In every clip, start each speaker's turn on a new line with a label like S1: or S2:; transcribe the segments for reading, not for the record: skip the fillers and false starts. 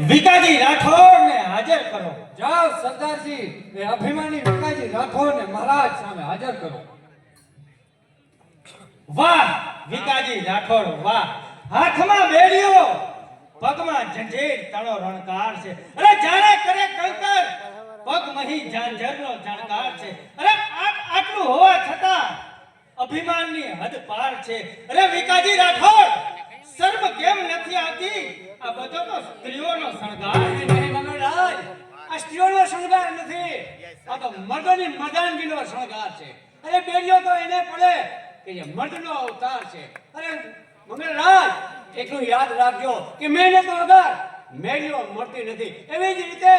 S1: વિકાજી રાઠોડને હાજર કરો.
S2: જાઓ સરદારજી, એ અભિમાની વિકાજી રાઠોડને મહારાજ સામે હાજર કરો.
S1: વાહ વિકાજી રાઠોડ વાહ, હાથમાં બેડીઓ, પગમાં ઝંઝેર તણો રણકાર છે. અરે જાણે કરે કંકર, પગ મહી ઝાંઝરનો જાણકાર છે. અરે આટલું હોવા છતાં અભિમાનની હદ પાર છે. અરે વિકાજી રાઠોડ, શર્મ કેમ નથી આવતી? આ બધો તો સ્ત્રીઓનો શણગાર છે.
S2: નહીં મંગળરાજ, આ સ્ત્રીઓનો શણગાર નથી, આ તો મર્દની મર્દાનગીનો શણગાર છે. અરે બેડીઓ તો એને પડે કે જે મર્દનો અવતાર છે. અરે મંગળરાજ, એટલું યાદ રાખજો કે મહેનત વગર મેળીઓ મળતી નથી, એવી જ રીતે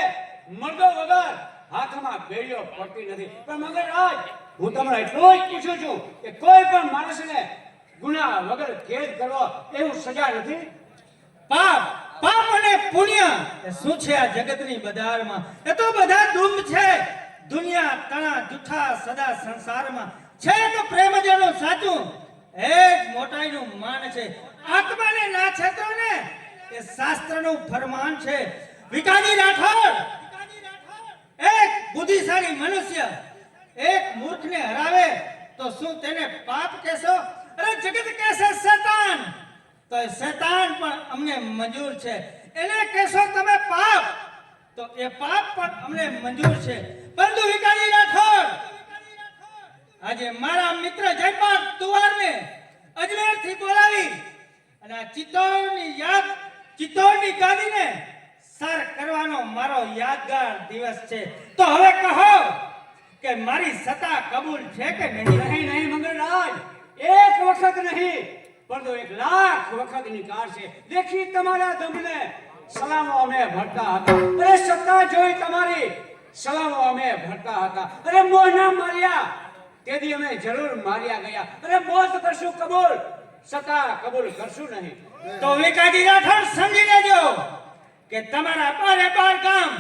S2: મર્દો વગર હાથમાં બેડીઓ પડતી નથી. પણ મંગળરાજ, હું તમને એટલું જ પૂછું છું કે કોઈ પણ માણસને ગુનાહ વગર કેદ કરવો એવું સજા નથી?
S1: પાપ પાપ અને પુણ્ય એ શું છે આ જગતની બજારમાં? એ તો બધા દુમ છે. દુનિયા તણા જૂઠા સદા સંસારમાં છે તો પ્રેમ જેનું સાચું એક મોટાઈનું માન છે. આત્માને ના છેતો ને એ શાસ્ત્રનું ફરમાન છે. વિકાજી રાઠોડ, એક બુદ્ધિશાળી મનુષ્ય એક મૂર્ખને હરાવે તો શું તેને પાપ કહેશો? અરે જગત કહેશે શેતાન, તો એ શેતાન પણ અમને મંજૂર છે. એને કહેશો તમે પાપ, તો એ પાપ પણ અમને મંજૂર છે. પરંતુ વિકાજી રાઠોડ, આજે મારા મિત્ર જયપાલ તુવારને અજમેરથી બોલાવી અને આ ચિત્તોડની ગાદીને સર કરવાનો મારો યાદગાર દિવસ છે. તો હવે કહો કે મારી સત્તા કબૂલ છે કે નહીં?
S2: નહીં મંગળરાજ, એક વખત નહીં પરંતુ 1,00,000 વખતની કાર છે. દેખી તમારા દમને સલામો અમે ભરતા હતા. અરે સત્તા જોઈ તમારી સલામો અમે ભરતા હતા. અરે મોહના માર્યા તેથી અમે જરૂર માર્યા ગયા. અરે મોત કરશું કબૂલ, સત્તા કબૂલ કરશું નહીં.
S1: તો વિકાજી રાઠોડ સમજી લેજો કે તમારા બારે બાર ગામ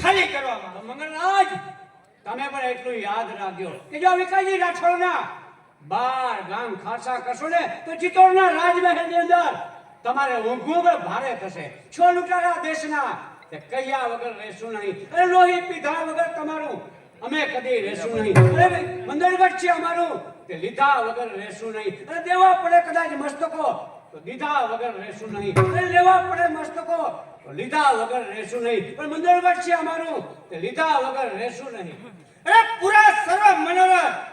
S1: ખાલી કરવામાં.
S2: મંગળરાજ, તમે પણ એટલું યાદ રાખજો કે જો વિકાજી રાઠોડના 12 ગામ ખાસા કરશો ને તો ચિત્તોડના રાજમહેલની અંદર તમારે ઊંઘવું ભારે થશે. છો લૂંટારા દેશના તે કયા વગર રહેશું નહીં. અરે લોહી પીધા વગર તમારું અમે કદી રહેશું નહીં. અરે મંદરગઢ છે અમારું, તે લીધા વગર રહેશું નહીં. અરે દેવા પડે કદાચ મસ્તકો તો દીધા વગર રહેશું નહીં. અરે લેવા પડે મસ્તકો તો લીધા વગર રહેશું નહીં. પણ મંદરગઢ છે અમારું, તે લીધા વગર રહેશું નહીં.
S1: અરે પૂરા સર્વ મનોરથ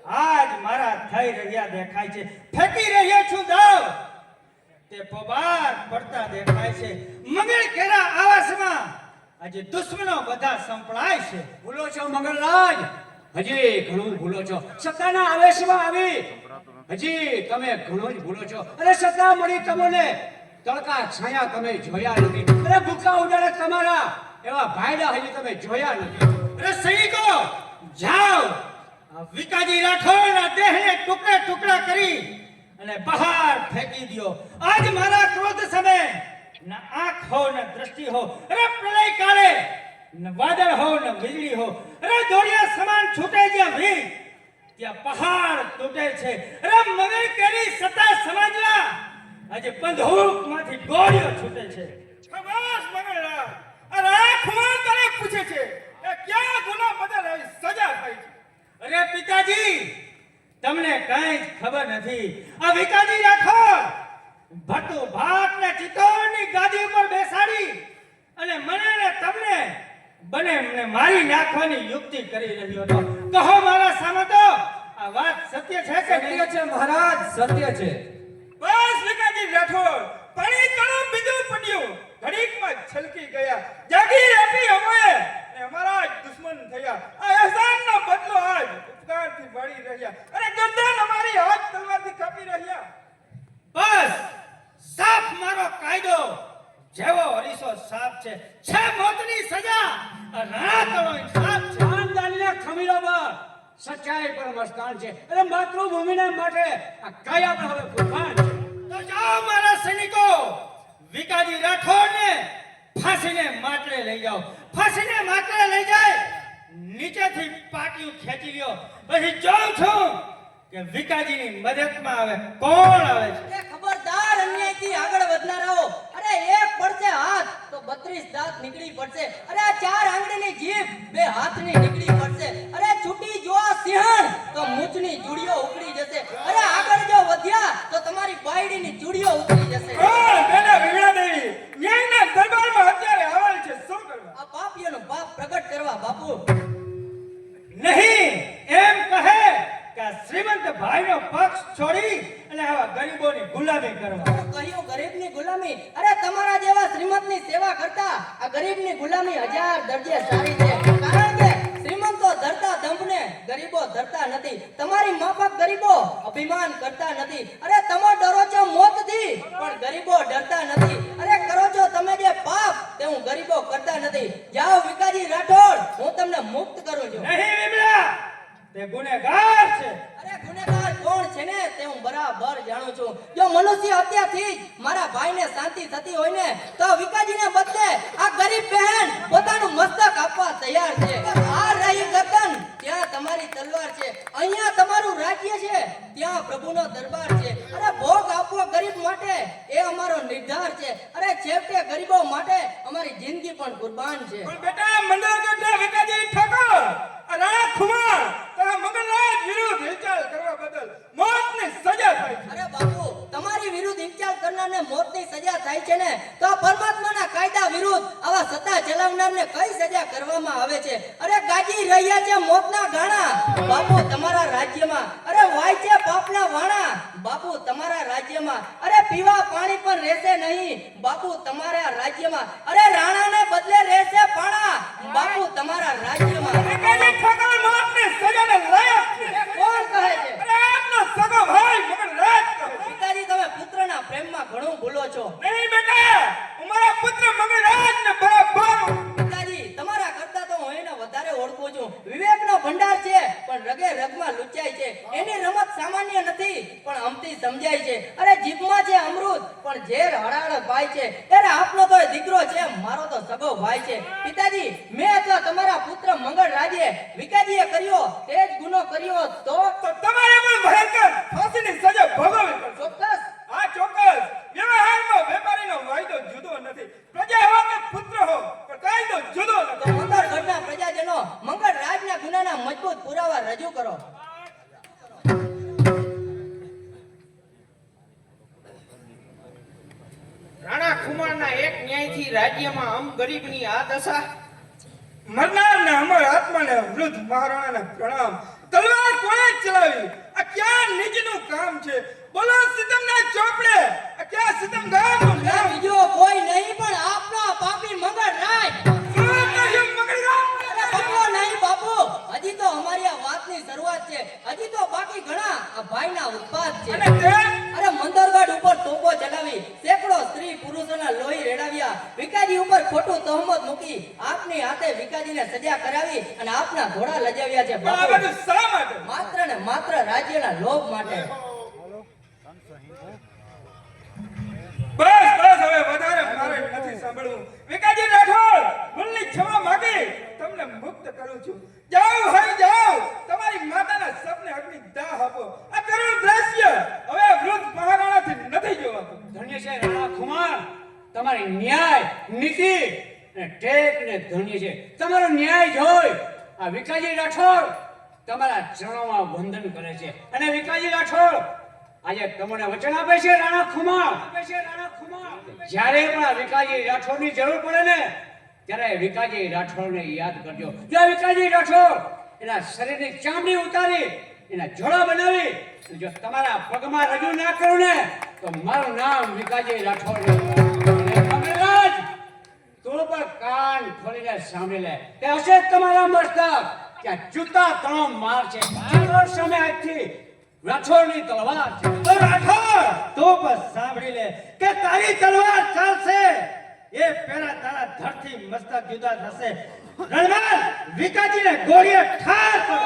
S1: આજ મારા થઈ રહ્યા દેખાય છે. ફેંકી રહ્યો છું દાવ, તે પબાર પડતા દેખાય છે. મંગળ કેરા આવાસમાં આજે દુશ્મનો બધા સંપળાય છે.
S2: ભૂલો છો મંગળરાજ, હજી ઘણું ભૂલો છો. સત્તાના આવેશમાં આવી હજી તમે ઘણું જ ભૂલો છો. અરે સત્તા મળી તમને, તડકા છાયા તમે જોયા નથી. અરે ભૂખા ઉડાડે તમારા એવા ભાઈડા હજી તમે જોયા નથી.
S1: અરે સૈનિકો, જાઓ વિકાજી રાઠોડના દેહને ટુકડા ટુકડા કરી અને બહાર ફેંકી દો. આજ મારા ક્રોધ સામે ન આંખ હો ન દ્રષ્ટિ હો. અરે પ્રલય કાળે ન વાદળ હો ન વીજળી હો. અરે દોડિયા સમાન છૂટે જ્યાં વીજ, ત્યાં પહાડ તૂટે છે. અરે મગર કેરી સત્તા સમાજના આજે બંદૂકમાંથી ગોળીઓ છૂટે છે.
S3: ખવાસ મંગળરાજ, આ રાખવાન તને પૂછે છે કે ક્યાં ગુનો બદલ આવી સજા થઈ છે?
S1: અરે પિતાજી, તમને કઈ ખબર નથી. આ વિકાજી રાઠોડ ભટ્ટુ ભાટને ચિત્તોડની ગાદી ઉપર બેસાડી અને મને ને તમને બંને મારી નાખવાની યુક્તિ કરી રહ્યો હતો. કહો મારા સામે તો આ વાત સત્ય છે કે નહીં?
S2: સત્ય છે મહારાજ, સત્ય છે.
S3: બસ વિકાજી રાઠોડ, પાણી તળમ બીજું પડ્યું, ઘડીકમાં છલકી ગયા. જાગીર આપી અમોએ ને અમારા જ દુશ્મન થયા. આ અહેસાનનો બદલો આજ ઉપકારથી વાળી રહ્યા. અરે ગરદન અમારી હાથ તલવારથી કાપી રહ્યા.
S1: બસ સાફ મારો કાયદો જેવો હરીસો સાફ છે. છે મોતની સજા, રાતનો ઇન્સાફ છે.
S2: ખાનદાનના ખમીરો પર સચ્ચાઈ પર મસ્તાન છે. અરે માતૃભૂમિના માટે આ કાયા પર હવે કુરબાન છે.
S1: તો જાઓ મારા સૈનિકો, વિકાજી રાઠોડને ફાંસીને માટલે લઈ જાઓ. ફાંસીને માટલે લઈ જાય, નીચેથી પાટિયું ખેંચી લ્યો. પછી જોઉં છું કે વિકાજીની મદદમાં આવે કોણ આવે છે.
S4: ખબરદાર અન્યાયથી આગળ વધનારાઓ, અરે એક પડશે હા 32 દાંત નીકળી પડશે. અરે આ 4 આંગળીની જીભ 2 હાથની નીકળી પડશે. અરે છૂટી જો આ સિંહણ તો મૂછની ચૂડીઓ ઉખડી જશે. અરે આગળ જો વધ્યા તો તમારી બાયડીની ચૂડીઓ ઉખડી જશે.
S3: કોણ બેટા વિમળા દેવી ન્યાયના દરબારમાં અત્યારે આવેલ છે, શું કરવા?
S4: આ પાપીઓનો પાપ પ્રગટ કરવા બાપુ.
S1: નહીં એમ કહે કે આ શ્રીમંત ભાઈનો પક્ષ છોડી અને આવા ગરીબોની ગુલામી કરવા.
S4: હું કહ્યું ગરીબની ગુલામી. અરે તમારા જેવા શ્રીમંતની સેવા કરતા આ ગરીબની ગુલામી 1000 દરજે સારી છે. કારણ કે શ્રીમંતો ધરતા દંભને, ગરીબો ધરતા નથી. તમારી માફક ગરીબો અભિમાન કરતા નથી. અરે તમે ડરો છો મોતથી, પણ ગરીબો ડરતા નથી. અરે કરો છો તમે જે પાપ તે હું ગરીબો કરતા નથી. જાઓ વિકાજી રાઠોડ, હું તમને મુક્ત કરું છું.
S1: નહીં વિમળા, તે ગુનેગાર છે.
S4: અરે ગુનેગાર કોણ છે ને તે હું બરાબર જાણું છું. જો મનુષ્ય હત્યાથી જ મારા ભાઈને શાંતિ થતી હોય ને તો વિકાજીને બદલે આ ગરીબ બહેન પોતાનું મસ્તક આપવા તૈયાર છે. આ રહી ગગન, ત્યાં તમારી તલવાર છે. અહીંયા તમારું રાજ્ય છે, ત્યાં પ્રભુનો દરબાર છે. અરે ભોગ આપવો ગરીબ માટે એ અમારો નિર્ધાર છે. અરે છેવટે ગરીબો માટે અમારી જિંદગી પણ કુરબાન છે.
S3: પણ બેટા મંડળગઢના વિકાજી ઠાકોર આ રાણા ખુમાર તારા મગનરાજ વિરુદ્ધ હિલચાલ કરવા બદલ મોતની સજા થાય છે.
S4: અરે બાપુ, તમારી વિરુદ્ધ હિલચાલ કરનારને મોતની સજા થાય છે ને તો આ પરમાત્માના કાયદા વિરુદ્ધ આવા સત્તા ચલાવનારને કઈ સજા કરવામાં આવે છે? અરે ગાજી રહ્યા છે મોતના ગાણા બાપુ તમારા રાજ્યમાં. અરે વાય છે પાપના વાણા બાપુ તમારા રાજ્યમાં. અરે પીવા પાણી પણ રહેશે નહીં બાપુ તમારા રાજ્યમાં. અરે રાણાને બદલે રહેશે પાણા બાપુ તમારા રાજ્યમાં.
S3: વિકાજી ઠાકોર મોતની સજાને લાયક છે.
S4: કોણ કહે છે?
S3: અરે આપનો સગો ભાઈ મગનરાજ કહે છે.
S4: પિતાજી તમે પુત્રના પ્રેમમાં ઘણું ભૂલો છો.
S3: નહીં બેટા, હું મારા પુત્ર મગનરાજને બરાબર
S4: પિતાજી તમારા કરતા તો હું એને વધારે ઓળખું છું. વિવેકનો ભંડાર છે પણ રગે રગમાં લૂંચાય છે. એની રમત સામાન્ય નથી પણ અમથી સમજાય છે. અરે જીભમાં છે અમૃત પણ ઝેર હળાળ ભાઈ છે. ત્યારે આપનો તો દીકરો છે, મારો તો સગો ભાઈ છે. પિતાજી મેં અથવા તમારા પુત્ર મંગળરાજે વિકાજીએ કર્યો તે જ ગુનો કર્યો તો
S3: તમારે પણ ભયંકર ફાંસીની સજા ભોગવવી પડશે.
S4: ચોક્કસ.
S3: આ ચોક્કસ. વ્યવહારમાં વેપારીનો વાયદો જુદો નથી. પ્રજા હો કે પુત્ર હો, પણ કાયદો જુદો
S4: તો
S3: નથી.
S4: મંગળગઢના પ્રજાજનો મંગળરાજના ગુનાના મજબૂત પુરાવા રજૂ કરો.
S5: રાણા ખુમારના એક ન્યાયથી રાજ્યમાં આમ ગરીબની આ દશા.
S3: મરનારના અમર આત્માને વૃદ્ધ મહારાણાને પ્રણામ. તલવાર કોણે ચલાવી? આ ક્યાં નીચનું કામ છે? બોલો સિતમના ચોપડે, આ ક્યાં સિતમ ગામનું
S4: અરે
S3: નામ?
S4: બીજો કોઈ નહીં પણ આપનો પાપી મંગળરાજ.
S3: શું કહ્યું મગનરાજ?
S4: અરે બકવો નહીં બાપુ, હજી તો અમારી આ વાતની શરૂઆત છે. હજી તો બાકી ઘણા આ ભાઈના ઉત્પાદ છે.
S3: અને તે
S4: અરે મંદરગઢ ઉપર તોપો ચલાવી, સેંકડો સ્ત્રી પુરુષોના લોહી રેડાવ્યા, વિકાજી ઉપર ખોટું તહમત મૂકી આપની હાથે વિકાજીને સજા કરાવી અને આપના ઘોડા લજાવ્યા છે
S3: પણ આ
S4: બાપુ.
S3: બધું શા માટે?
S4: માત્ર ને માત્ર રાજ્યના લોભ માટે.
S3: બસ બસ, હવે વધારે મારે નથી સાંભળવું. વિકાજી રાઠોડ, ભૂલની ક્ષમા માંગી તમને મુક્ત કરું છું. જાઓ હોય જાઓ, તમારી માતાના સપને અગ્નિ દાહ આપો. આ કરુણ દ્રશ્ય હવે વૃદ્ધ મહારાણાથી નથી જોવાતું.
S2: ધન્ય છે રાણા ખુમાર, તમારી ન્યાય નીતિ અને ટેક ને ધન્ય છે. તમારો ન્યાય જોઈ આ વિકાજી રાઠોડ તમારા ચરણોમાં વંદન કરે છે. અને વિકાજી રાઠોડ આજે તમને વચન આપે છે રાણા ખુમાર, જ્યારે પણ આ વિકાજી રાઠોડની જરૂર પડે ને ત્યારે વિકાજી રાઠોડને યાદ કરજો. જો વિકાજી રાઠોડ એના શરીરની ચામડી ઉતારી એના જોડા બનાવી અને જો તમારા પગમાં રજૂ ના કરું ને તો મારું નામ વિકાજી રાઠોડ નહીં. અને મંગળરાજ, તું પણ કાન ખોલીને સાંભળી લે. તે હશે તમારા મસ્તક ત્યાં જૂતા ત્રણ માર છે. ચાલો સામે આજથી રાઠોડની તલવાર છે.
S1: તો રાઠોડ તો બસ સાંભળી લે કે તારી તલવાર ચાલશે એ પેલા તારા ધરથી મસ્તક જુદા થશે. રણમાલ વિકાજીને ગોળીએ ઠાર કરો.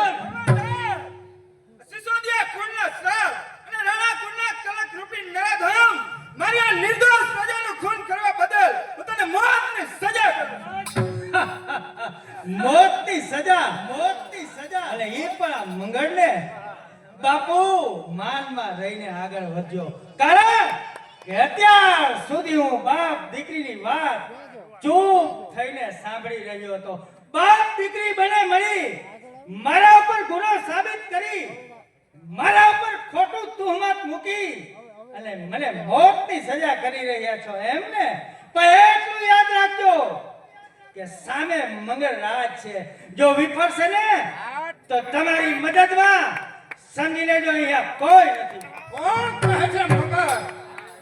S3: સિસોદિયા કુળના શ્રાપ અને રાણા કુળના કલક રૂપી નરાધમ મારી આ નિર્દોષ પ્રજાનું ખૂન કરવા બદલ હું તને મોતની સજા કરું.
S1: મોતની સજા અને એ પણ આ મંગળને. બાપુ માનમાં રહીને આગળ વધજો, કારણ કે અત્યાર સુધી હું બાપ દીકરીની વાત ચૂપ થઈને સાંભળી રહ્યો હતો. બાપ દીકરી બને મળી મારા ઉપર ગુનો સાબિત કરી, મારા ઉપર ખોટું તુહમત મૂકી અને મને મોતની સજા કરી રહ્યા છો એમ ને? પણ એટલું યાદ રાખજો કે સામે મંગળ રાજ છે. જો વિફરશે ને તો તમારી મદદમાં સમજી લેજો અહીંયા કોઈ નથી.
S3: કોણ કહે છે મગર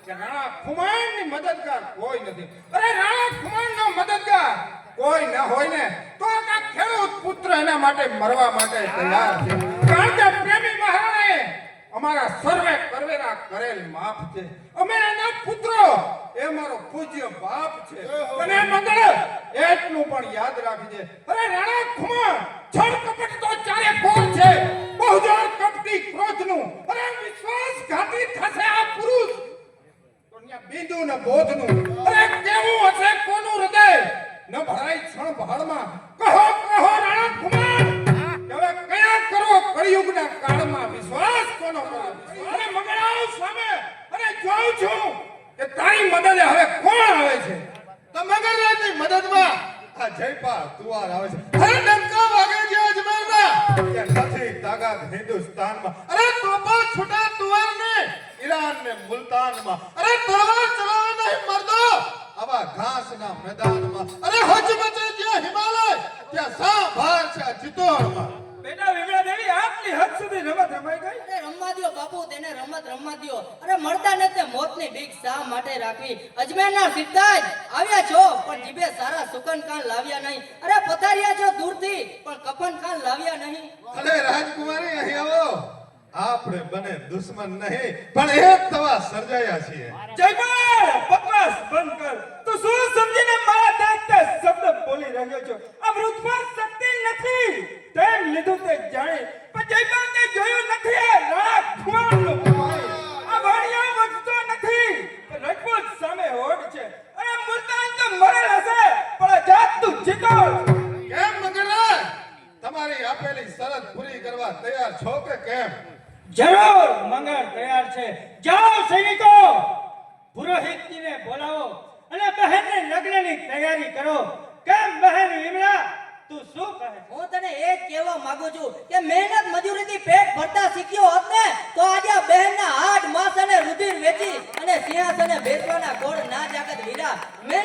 S3: કે રાણા ખુમાણની મદદગાર કોઈ નથી? અરે રાણા ખુમાણનો મદદગાર કોઈ ન હોય ને તો આ ખેડૂત પુત્ર એના માટે મરવા માટે તૈયાર છે. કારણ કે પ્રેમી મહારાણાએ અમારા સર્વે કરવેરા કરેલ માફ છે. અમે એના પુત્રો, એ મારો પૂજ્ય બાપ છે. અને મગર એટલું પણ યાદ રાખજે. અરે રાણા ખુમાણ છળ કપટ તો ચારે કોર છે, બહુજોર કપટી ક્રોધનું. અરે વિશ્વાસઘાતી થશે આ પુરુષ તો ન્યા બિંદુ ને બોધનું. અરે કેવું હશે કોનું હૃદય ન ભરાય ક્ષણ ભાળમાં. કહો કહો રાણા ખુમાણ, હવે કયા કરો કળિયુગના કાળમાં વિશ્વાસ કોનો કરો? અરે મગરાવ સામે અને જોઉં છું કે તારી મદદે હવે કોણ આવે છે? તો મગરરાજની મદદમાં આ જયપાલ તુવાર આવે છે. અરે ડંકા વાગે છે અજમેરના કે નથી તાકાત હિન્દુસ્તાનમાં. અરે તોપા છૂટા તુવારને ઈરાન ને મુલતાનમાં. અરે તલવાર ચલાવે નહીં મરદો આવા ઘાસના મેદાનમાં. અરે હજ મચે જ્યાં હિમાલય ત્યાં સા ભાર છે આ ચિત્તોડમાં. બેટા વિમલા દેવી આટલી હદ સુધી રમત રમાઈ ગઈ?
S4: અરે રમવા દ્યો બાપુ, તેને રમત રમવા દ્યો. અરે મળતા ને તે મોતની બીક શા માટે રાખવી? અજમેરના સિદ્ધાજ આવ્યા છો પણ જીભે સારા સુકન કાન લાવ્યા નહીં. અરે પધાર્યા છો દૂરથી પણ કફન કાન લાવ્યા નહીં.
S3: અરે રાજકુમારી અહીં આવો. આપણે બને દુશ્મન નહીં પણ એક થવા સર્જાયા છીએ. જયપાલ બકવાસ બંધ કર. તું શું સમજીને મારા દાંતને શબ્દ બોલી રહ્યો છો? આ વૃદ્ધમાં શક્તિ નથી તેમ લીધું તે જાણે, પણ જયપાલ તે જોયું નથી. આ રાણા ખુમાણનો ભાઈ આ વાણિયો વધતો નથી. રજપૂત સામે હોડ છે. અરે મુલતાન તો મરેલ હશે પણ આ જાતનું ચિત્તોડ કેમ મગરરાજ? તમારી આપેલી શરત પૂરી કરવા તૈયાર છો કે કેમ?
S1: જરૂર મંગળ તૈયાર છે. જાઓ સૈનિકો, પુરોહિતજીને બોલાવો અને બહેનને લગ્નની તૈયારી કરો. કેમ બહેન વિમલા, તું શું કહે?
S4: હું તને એ જ કહેવા માંગુ છું કે મહેનત મજૂરીથી પેટ ભરતા શીખ્યો હોત ને તો આજે આ બહેનના હાડ માંસ અને રુધિર વેચી અને સિંહાસને બેસવાના ગોળ ના જાગત વીરા.